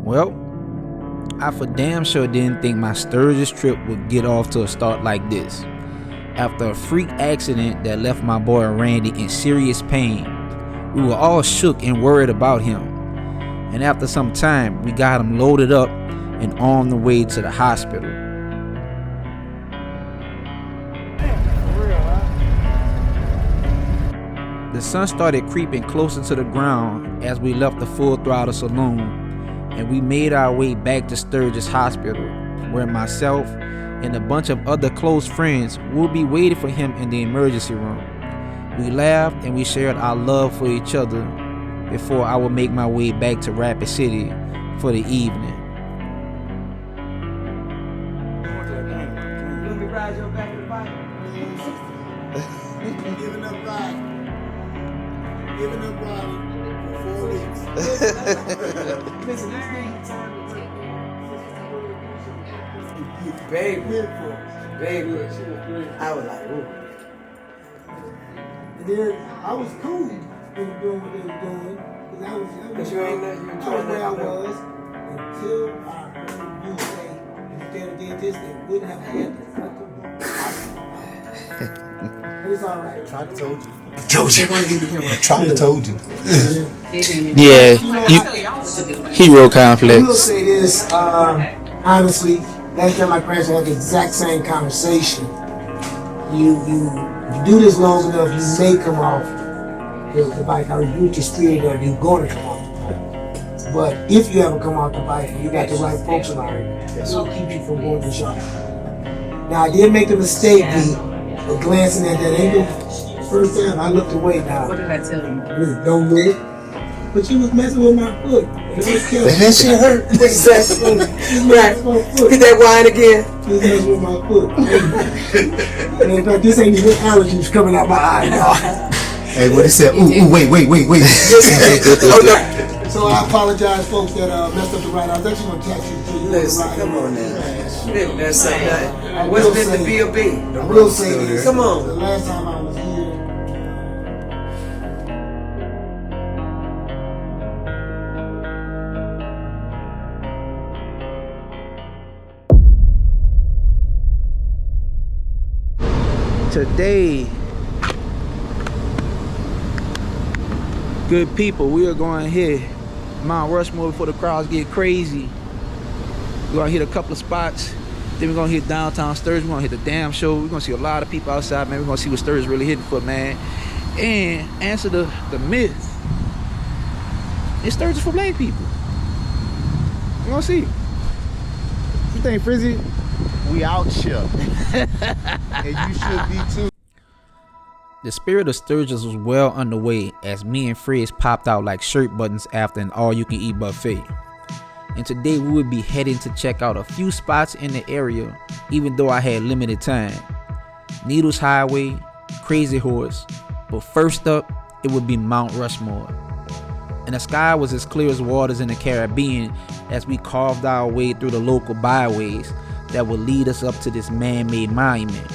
Well, I for damn sure didn't think my Sturgis trip would get off to a start like this. After a freak accident that left my boy Randy in serious pain, we were all shook and worried about him. And after some time, we got him loaded up and on the way to the hospital. The sun started creeping closer to the ground as we left the Full Throttle Saloon, and we made our way back to Sturgis Hospital, where myself and a bunch of other close friends will be waiting for him in the emergency room. We laughed and we shared our love for each other before I would make my way back to Rapid City for the evening. Giving up riding for 4 weeks. Listen, this thing baby. I was like, ooh. And then I was cool doing what they were doing. Because I was where I was until I heard you say, instead of did this, they wouldn't have had this. But it's all right. Tried to told you. Tried to told you. Yeah, hero complex. I will say this, honestly, last time my parents had the exact same conversation. You do this long enough, you may come off the bike. I rebuke your spirit that you're going to come off the bike. But if you ever come off the bike and you got the right folks around you, it'll keep you from going to shop. Now I did make the mistake of glancing at that angle. First time I looked away now. What did I tell you? Don't look. But you was messing with my foot. And that shit hurt. Exactly. Right. Get that wine again. You was messing with my foot. And in fact, this ain't even allergies coming out my eye, y'all. Hey, what it said? Ooh, wait. So I apologize, folks, that messed up the ride. I was actually going to catch you too. Listen, come on now. That's something. What's been the B.O.B.? I will say this. Come on. The last time I was here, today, good people, we are going to hit Mount Rushmore before the crowds get crazy. We're going to hit a couple of spots. Then we're going to hit downtown Sturgis. We're going to hit the damn show. We're going to see a lot of people outside, man. We're going to see what Sturgis really hitting for, man. And answer the myth. Is Sturgis for black people? We're going to see. What you think, Frizzy? We out here. And you should be too. The spirit of Sturgis was well underway as me and Frizz popped out like shirt buttons after an all-you-can-eat buffet. And today we would be heading to check out a few spots in the area, even though I had limited time. Needles Highway, Crazy Horse, but first up, it would be Mount Rushmore. And the sky was as clear as waters in the Caribbean as we carved our way through the local byways that would lead us up to this man-made monument.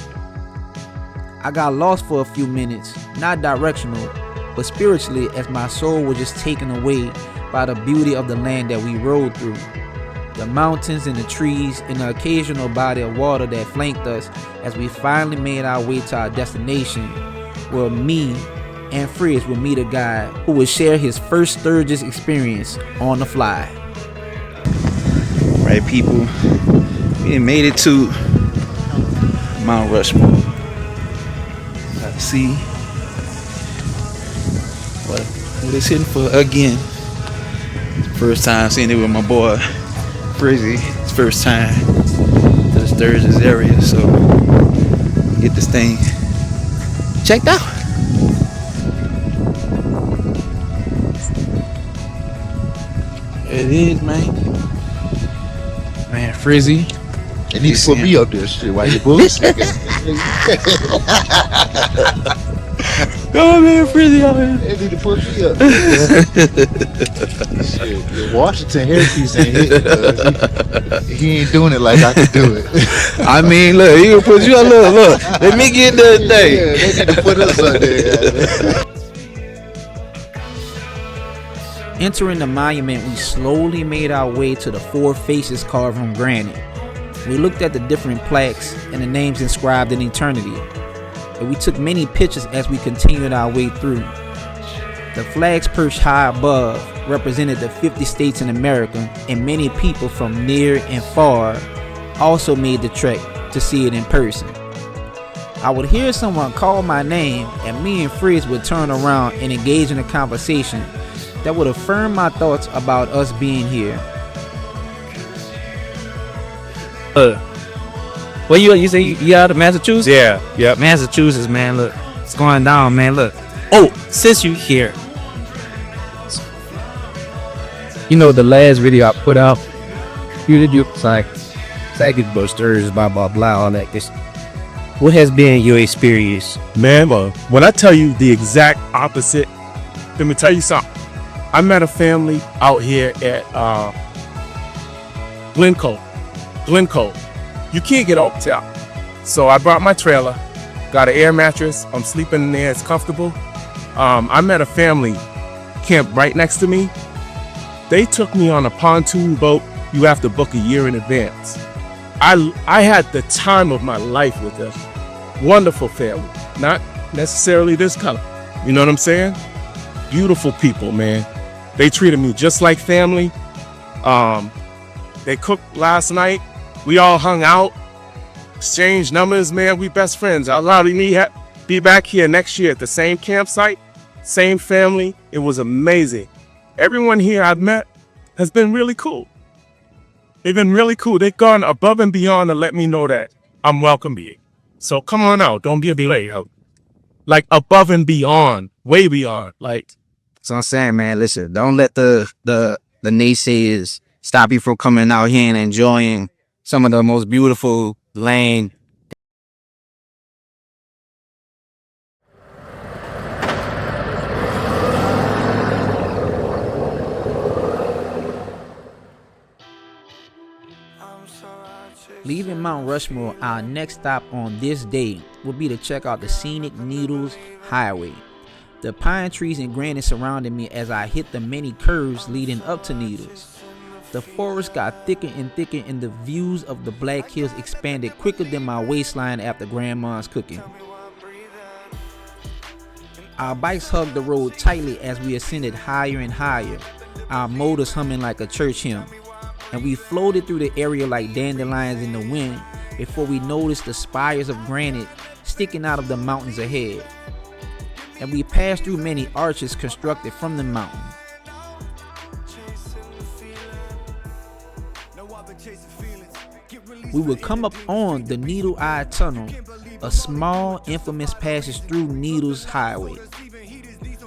I got lost for a few minutes, not directional, but spiritually, as my soul was just taken away by the beauty of the land that we rode through. The mountains and the trees and the occasional body of water that flanked us as we finally made our way to our destination, where me and Frizz would meet a guy who would share his first Sturgis experience on the fly. Right, people, we made it to Mount Rushmore. Let's see what it's hitting for again. First time seeing it with my boy Frizzy. It's first time to the Sturgis area, so get this thing checked out. It is, man. Man, Frizzy. It needs to put me up there, shit, while you bullshitting. Go on, man, Frizzy out here. They need to put me up. Shit, the Washington hairpiece ain't hitting. He ain't doing it like I can do it. I mean, look, he gonna put you up. Look. Let me get that thing. Yeah, they need to put us up there. Entering the monument, we slowly made our way to the four faces carved from granite. We looked at the different plaques and the names inscribed in eternity, and we took many pictures as we continued our way through. The flags perched high above represented the 50 states in America, and many people from near and far also made the trek to see it in person. I would hear someone call my name, and me and Frizz would turn around and engage in a conversation that would affirm my thoughts about us being here. Where you say you out of Massachusetts? Yeah, Massachusetts, man. Look, it's going down, man. Look. Oh, since you here, you know the last video I put out, it's like about Sturgis, blah blah blah, all that. This. What has been your experience? Man, when I tell you the exact opposite, let me tell you something. I met a family out here at Glencoe. You can't get off top. So I brought my trailer, got an air mattress. I'm sleeping in there. It's comfortable. I met a family camped right next to me. They took me on a pontoon boat. You have to book a year in advance. I had the time of my life with them. Wonderful family. Not necessarily this color. You know what I'm saying? Beautiful people, man. They treated me just like family. They cooked last night. We all hung out, exchanged numbers, man. We best friends. I'll probably be back here next year at the same campsite, same family. It was amazing. Everyone here I've met has been really cool. They've been really cool. They've gone above and beyond to let me know that I'm welcome here. So come on out. Don't be a delay. Like above and beyond, way beyond. Like. So I'm saying, man, listen, don't let the naysayers stop you from coming out here and enjoying some of the most beautiful land. Leaving Mount Rushmore, our next stop on this day will be to check out the scenic Needles Highway. The pine trees and granite surrounded me as I hit the many curves leading up to Needles. The forest got thicker and thicker, and the views of the Black Hills expanded quicker than my waistline after Grandma's cooking. Our bikes hugged the road tightly as we ascended higher and higher, our motors humming like a church hymn, and we floated through the area like dandelions in the wind before we noticed the spires of granite sticking out of the mountains ahead. And we passed through many arches constructed from the mountain. We would come up on the Needle Eye Tunnel, a small, infamous passage through Needles Highway.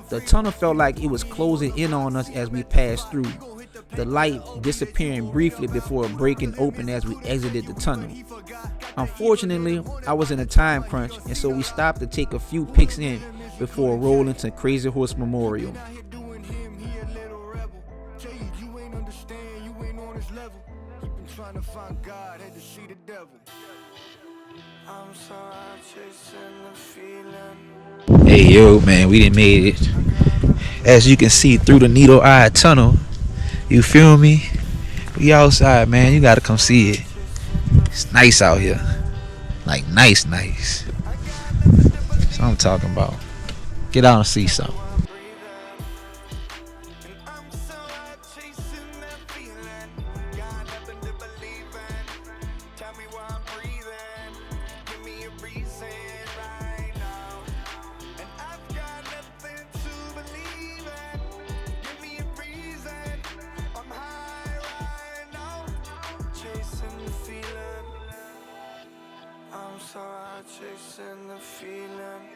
The tunnel felt like it was closing in on us as we passed through, the light disappearing briefly before breaking open as we exited the tunnel. Unfortunately, I was in a time crunch, and so we stopped to take a few pics in before rolling to Crazy Horse Memorial. Hey yo, man, we done made it. As you can see through the Needle Eye Tunnel, you feel me? We outside, man. You gotta come see it. It's nice out here, like nice. That's what I'm talking about. Get out and see something. Chasing the feeling.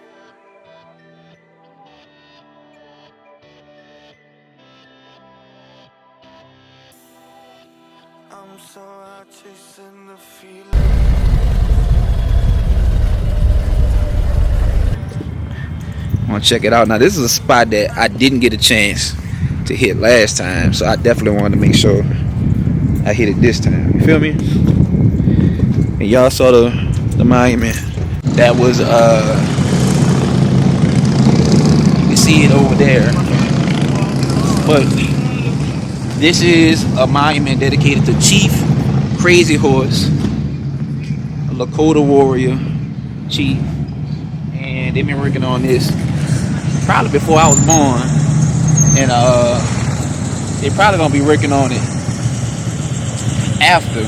I'm so out chasing the feeling. I want to check it out. Now this is a spot that I didn't get a chance to hit last time, so I definitely wanted to make sure I hit it this time. You feel me? And y'all saw the monument. That was you can see it over there, but This is a monument dedicated to Chief Crazy Horse, a Lakota warrior chief, and they've been working on this probably before I was born, and they probably gonna be working on it after.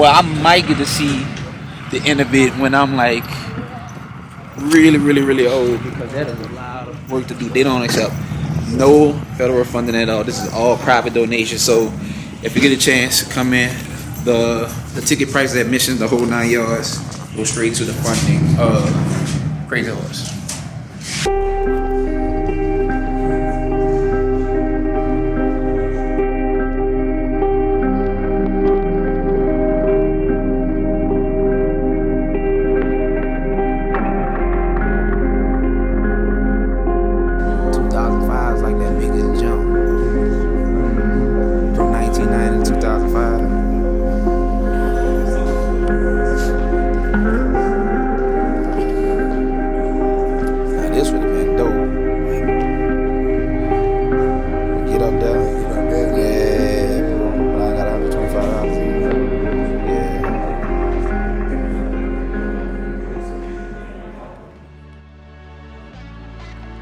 Well, I might get to see the end of it when I'm like really old, because that is a lot of work to do. They don't accept no federal funding at all. This is all private donation. So if you get a chance, come in. The ticket price, the admission, the whole 9 yards, go straight to the funding of Crazy Horse. 2005 is like that biggest jump from 1990 to 2005. Now this would have been dope. Get up there. Yeah, bro. I got $125. Yeah.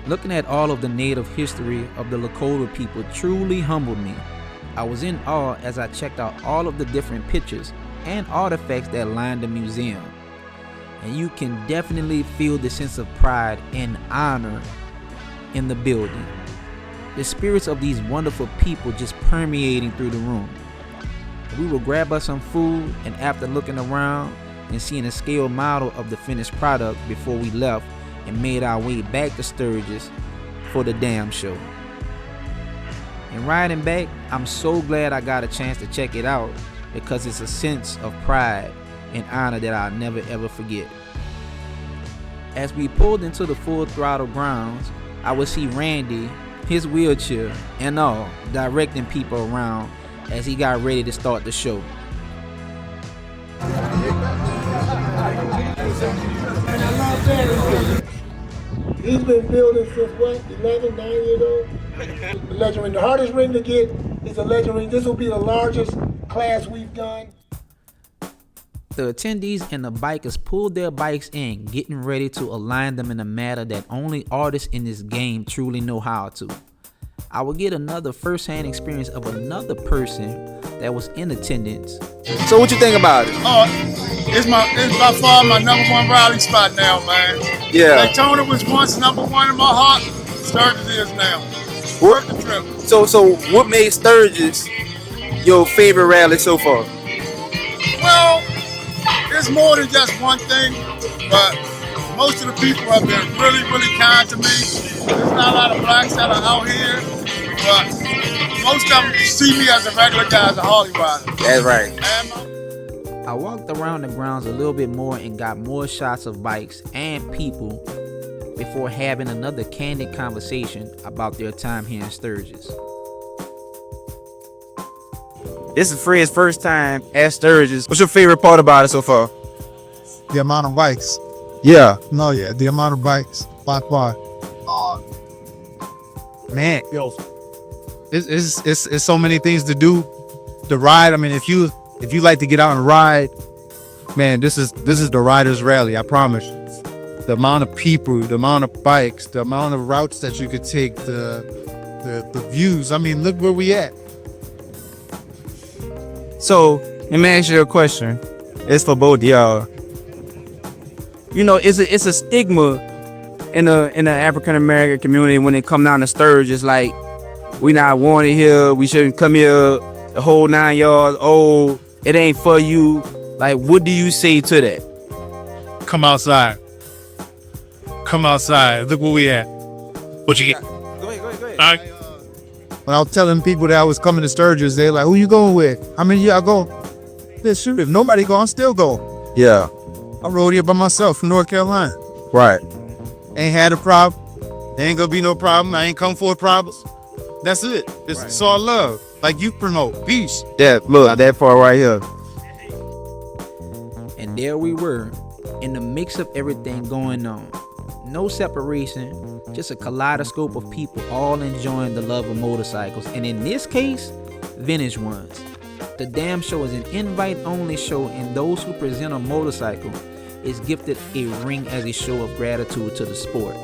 Looking at all of the native history of the Lakota people truly humbled me. I was in awe as I checked out all of the different pictures and artifacts that lined the museum. And you can definitely feel the sense of pride and honor in the building. The spirits of these wonderful people just permeating through the room. We will grab us some food, and after looking around and seeing a scale model of the finished product before we left, and made our way back to Sturgis for the damn show. And riding back, I'm so glad I got a chance to check it out, because it's a sense of pride and honor that I'll never ever forget. As we pulled into the Full Throttle grounds, I would see Randy, his wheelchair and all, directing people around as he got ready to start the show. He's been building since what, 11, 9 years old? The legend ring. The hardest ring to get is a legend ring. This will be the largest class we've done. The attendees and the bikers pulled their bikes in, getting ready to align them in a manner that only artists in this game truly know how to. I will get another first-hand experience of another person that was in attendance. So what you think about it? Oh, it's by far my #1 rally spot now, man. Yeah. Daytona was once #1 in my heart. Sturgis is now. Worth the trip. So what made Sturgis your favorite rally so far? Well, it's more than just one thing, but most of the people have been really kind to me. There's not a lot of blacks that are out here, but most of them see me as a regular guy, as a Harley rider. That's right. I walked around the grounds a little bit more and got more shots of bikes and people before having another candid conversation about their time here in Sturgis. This is Fred's first time at Sturgis. What's your favorite part about it so far? The amount of bikes. Yeah. No, yeah, the amount of bikes. By far. Man, it's so many things to do. The ride, I mean, if you like to get out and ride, man, this is the riders rally, I promise. The amount of people, the amount of bikes, the amount of routes that you could take, the views. I mean, look where we at. So, let me ask you a question. It's for both y'all. You know, it's a stigma in the African American community when they come down to Sturgis, like, we not wanted here, we shouldn't come here, the whole 9 yards, oh, it ain't for you. Like, what do you say to that? Come outside. Come outside. Look where we at. What you get? Go ahead. All right. When I was telling people that I was coming to Sturgis, they're like, who you going with? How many y'all go? Said, shoot, if nobody go, I'm still go. Yeah. I rode here by myself from North Carolina. Right. Ain't had a problem. There ain't gonna be no problem. I ain't come for a problem. That's it. It's all love. Like you promote. Peace. Yeah, look, that part right here. And there we were, in the mix of everything going on. No separation, Just a kaleidoscope of people all enjoying the love of motorcycles, and in this case, vintage ones. The damn show is an invite-only show, and those who present a motorcycle is gifted a ring as a show of gratitude to the sport.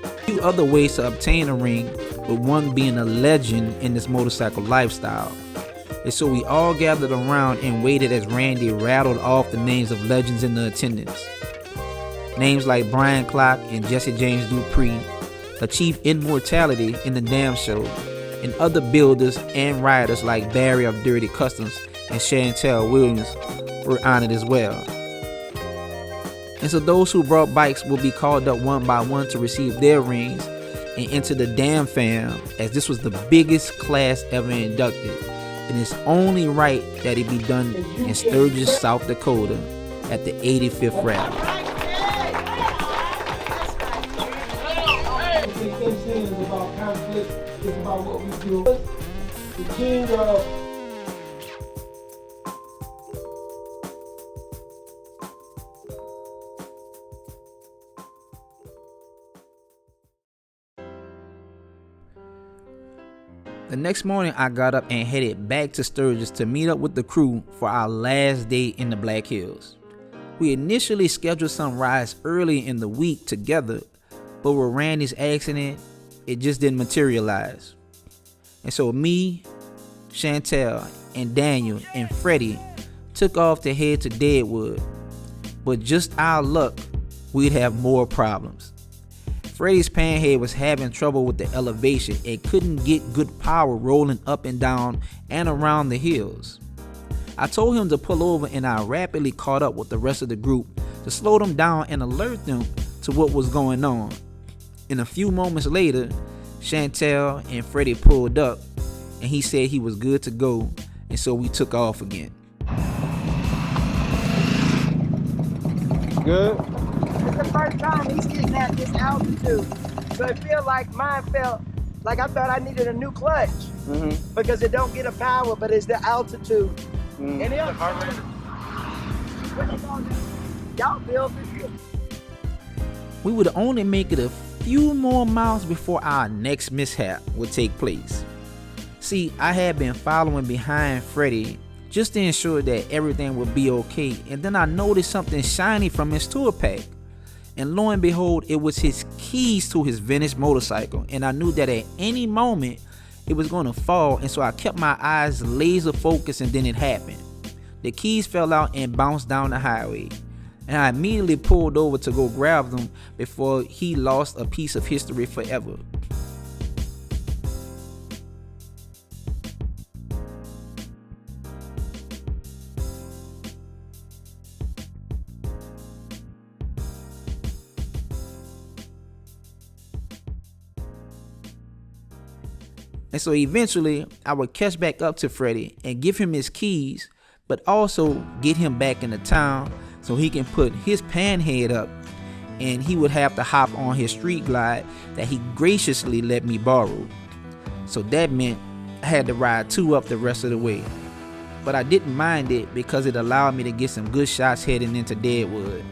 A few other ways to obtain a ring, with one being a legend in this motorcycle lifestyle. And so we all gathered around and waited as Randy rattled off the names of legends in the attendance. Names like Brian Clark and Jesse James Dupree achieved immortality in the damn show, and other builders and riders like Barry of Dirty Customs and Chantel Williams were honored as well. And so those who brought bikes will be called up one by one to receive their rings and enter the damn fam, as this was the biggest class ever inducted, and it's only right that it be done in Sturgis, South Dakota at the 85th rally. It's about conflict, it's about what we do. The king of The next morning, I got up and headed back to Sturgis to meet up with the crew for our last day in the Black Hills. We initially scheduled some rides early in the week together, but with Randy's accident, it just didn't materialize. And so me, Chantel, and Daniel, and Freddie took off to head to Deadwood. But just our luck, we'd have more problems. Freddie's panhead was having trouble with the elevation and couldn't get good power rolling up and down and around the hills. I told him to pull over, and I rapidly caught up with the rest of the group to slow them down and alert them to what was going on. And a few moments later, Chantel and Freddie pulled up, and he said he was good to go, and so we took off again. Good. It's the first time he's getting at this altitude, so it feels like mine felt like I thought I needed a new clutch because it don't get a power, but it's the altitude. And y'all build this. We would only make it a few more miles before our next mishap would take place. See, I had been following behind Freddie just to ensure that everything would be okay, and then I noticed something shiny from his tour pack. And lo and behold, it was his keys to his vintage motorcycle, and I knew that at any moment it was going to fall, and so I kept my eyes laser focused, and then it happened. The keys fell out and bounced down the highway, and I immediately pulled over to go grab them before he lost a piece of history forever. And so eventually, I would catch back up to Freddie and give him his keys, but also get him back into town so he can put his panhead up, and he would have to hop on his street glide that he graciously let me borrow. So that meant I had to ride 2 up the rest of the way. But I didn't mind it because it allowed me to get some good shots heading into Deadwood.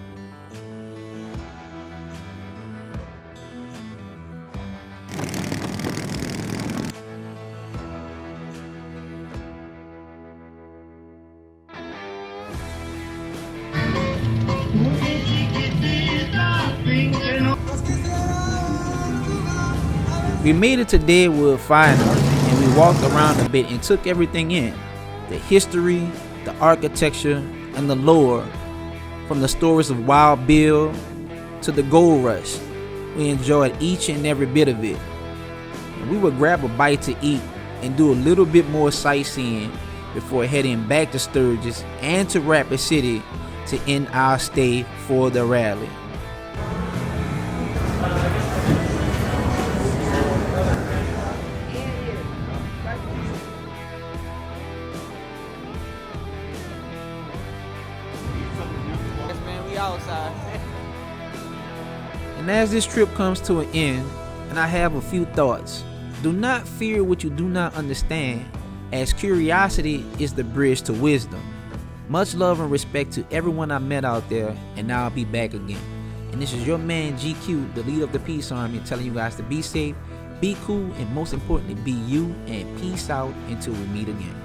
We made it to Deadwood finally, and we walked around a bit and took everything in. The history, the architecture, and the lore. From the stories of Wild Bill to the Gold Rush. We enjoyed each and every bit of it. And we would grab a bite to eat and do a little bit more sightseeing before heading back to Sturgis and to Rapid City to end our stay for the rally. And as this trip comes to an end, and I have a few thoughts, do not fear what you do not understand, as curiosity is the bridge to wisdom. Much love and respect to everyone I met out there, and I'll be back again. And this is your man GQ, the leader of the Peace Army, telling you guys to be safe, be cool, and most importantly, be you, and peace out until we meet again.